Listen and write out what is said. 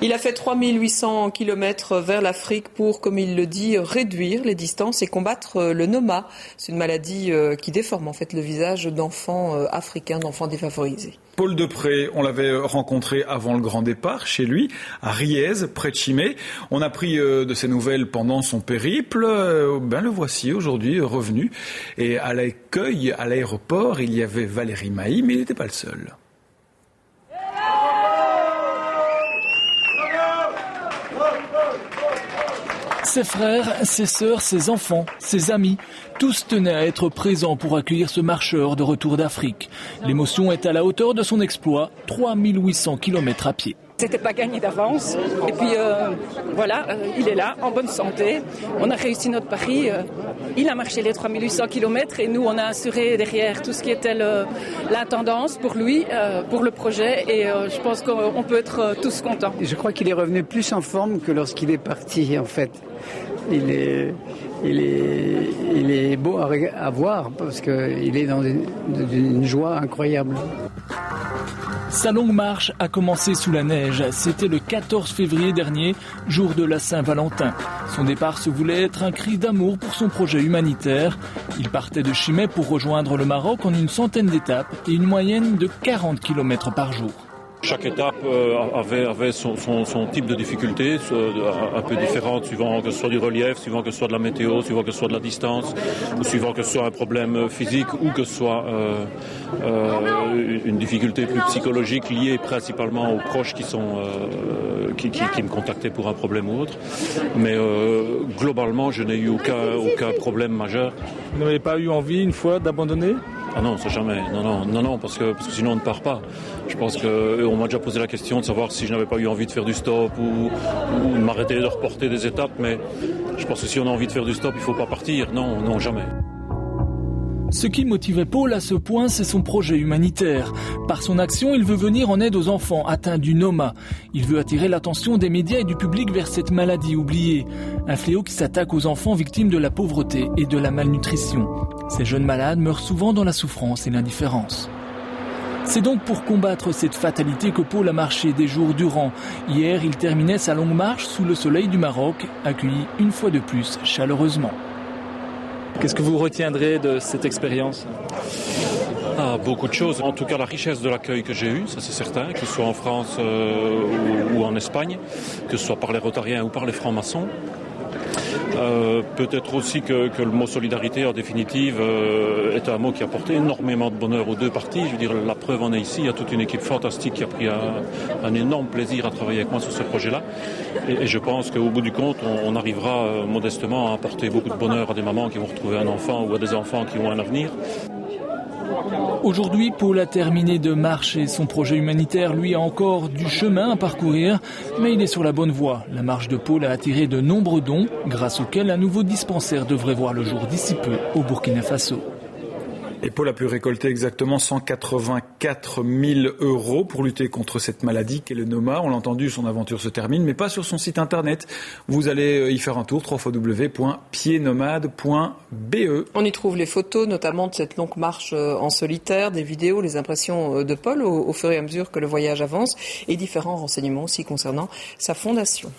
Il a fait 3800 km vers l'Afrique pour, comme il le dit, réduire les distances et combattre le Noma. C'est une maladie qui déforme en fait le visage d'enfants africains, d'enfants défavorisés. Paul Depré, on l'avait rencontré avant le grand départ chez lui, à Riez, près de Chimay. On a pris de ses nouvelles pendant son périple. Le voici aujourd'hui revenu. Et à l'accueil, à l'aéroport, il y avait Valérie Mailly, mais il n'était pas le seul. Ses frères, ses sœurs, ses enfants, ses amis, tous tenaient à être présents pour accueillir ce marcheur de retour d'Afrique. L'émotion est à la hauteur de son exploit, 3800 km à pied. C'était pas gagné d'avance. Et puis il est là, en bonne santé. On a réussi notre pari. Il a marché les 3800 km et nous, on a assuré derrière tout ce qui était l'intendance pour lui, pour le projet. Et je pense qu'on peut être tous contents. Je crois qu'il est revenu plus en forme que lorsqu'il est parti, en fait. Il est beau à voir parce qu'il est dans une joie incroyable. Sa longue marche a commencé sous la neige. C'était le 14 février dernier, jour de la Saint-Valentin. Son départ se voulait être un cri d'amour pour son projet humanitaire. Il partait de Chimay pour rejoindre le Maroc en une centaine d'étapes et une moyenne de 40 km par jour. Chaque étape avait son type de difficulté, un peu différente, suivant que ce soit du relief, suivant que ce soit de la météo, suivant que ce soit de la distance, ou suivant que ce soit un problème physique ou que ce soit une difficulté plus psychologique liée principalement aux proches qui me contactaient pour un problème ou autre. Mais globalement, je n'ai eu aucun problème majeur. Vous n'avez pas eu envie une fois d'abandonner ? Ah non, ça jamais. Non, parce que sinon on ne part pas. Je pense qu'on m'a déjà posé la question de savoir si je n'avais pas eu envie de faire du stop ou de m'arrêter de reporter des étapes, mais je pense que si on a envie de faire du stop, il ne faut pas partir. Non, jamais. Ce qui motivait Paul à ce point, c'est son projet humanitaire. Par son action, il veut venir en aide aux enfants atteints du Noma. Il veut attirer l'attention des médias et du public vers cette maladie oubliée. Un fléau qui s'attaque aux enfants victimes de la pauvreté et de la malnutrition. Ces jeunes malades meurent souvent dans la souffrance et l'indifférence. C'est donc pour combattre cette fatalité que Paul a marché des jours durant. Hier, il terminait sa longue marche sous le soleil du Maroc, accueilli une fois de plus chaleureusement. Qu'est-ce que vous retiendrez de cette expérience ? Beaucoup de choses. En tout cas, la richesse de l'accueil que j'ai eu, ça c'est certain, que ce soit en France ou en Espagne, que ce soit par les Rotariens ou par les francs-maçons. Peut-être aussi que le mot solidarité, en définitive, est un mot qui a apporté énormément de bonheur aux deux parties. Je veux dire, la preuve en est ici. Il y a toute une équipe fantastique qui a pris un énorme plaisir à travailler avec moi sur ce projet-là. Et je pense qu'au bout du compte, on arrivera modestement à apporter beaucoup de bonheur à des mamans qui vont retrouver un enfant ou à des enfants qui ont un avenir. Aujourd'hui, Paul a terminé de marcher. Son projet humanitaire, lui, a encore du chemin à parcourir, mais il est sur la bonne voie. La marche de Paul a attiré de nombreux dons, grâce auxquels un nouveau dispensaire devrait voir le jour d'ici peu au Burkina Faso. Et Paul a pu récolter exactement 184 000 € pour lutter contre cette maladie qu'est le Noma. On l'a entendu, son aventure se termine, mais pas sur son site internet. Vous allez y faire un tour, www.piednomade.be. On y trouve les photos, notamment de cette longue marche en solitaire, des vidéos, les impressions de Paul au fur et à mesure que le voyage avance, et différents renseignements aussi concernant sa fondation.